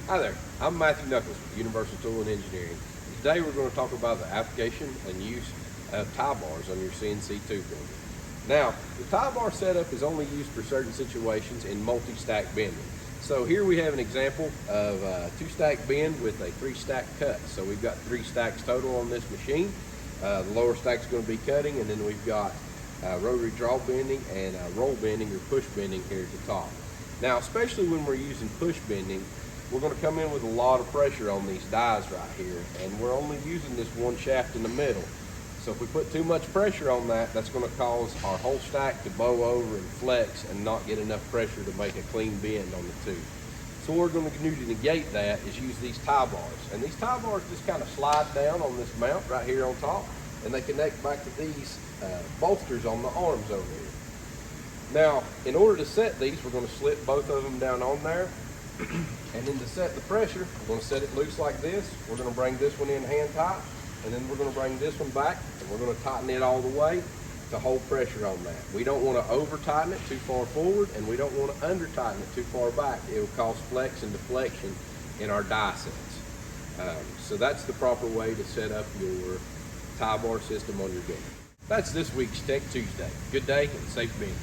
Hi there, I'm Matthew Knuckles with Universal Tool and Engineering. Today we're going to talk about the application and use of tie bars on your CNC tube bender. Now, the tie bar setup is only used for certain situations in multi-stack bending. So here we have an example of a 2-stack bend with a 3-stack cut. So we've got 3 stacks total on this machine. The lower stack is going to be cutting, and then we've got rotary draw bending and roll bending or push bending here at the top. Now, especially when we're using push bending, we're going to come in with a lot of pressure on these dies right here, and we're only using this one shaft in the middle. So if we put too much pressure on that, that's going to cause our whole stack to bow over and flex and not get enough pressure to make a clean bend on the tube. So what we're going to do to negate that is use these tie bars. And these tie bars just kind of slide down on this mount right here on top, and they connect back to these bolsters on the arms over here. Now, in order to set these, we're going to slip both of them down on there. And then to set the pressure, we're going to set it loose like this. We're going to bring this one in hand tight, and then we're going to bring this one back, and we're going to tighten it all the way to hold pressure on that. We don't want to over tighten it too far forward, and we don't want to under tighten it too far back. It will cause flex and deflection in our die sets. So that's the proper way to set up your tie bar system on your bender. That's this week's Tech Tuesday. Good day and safe bending.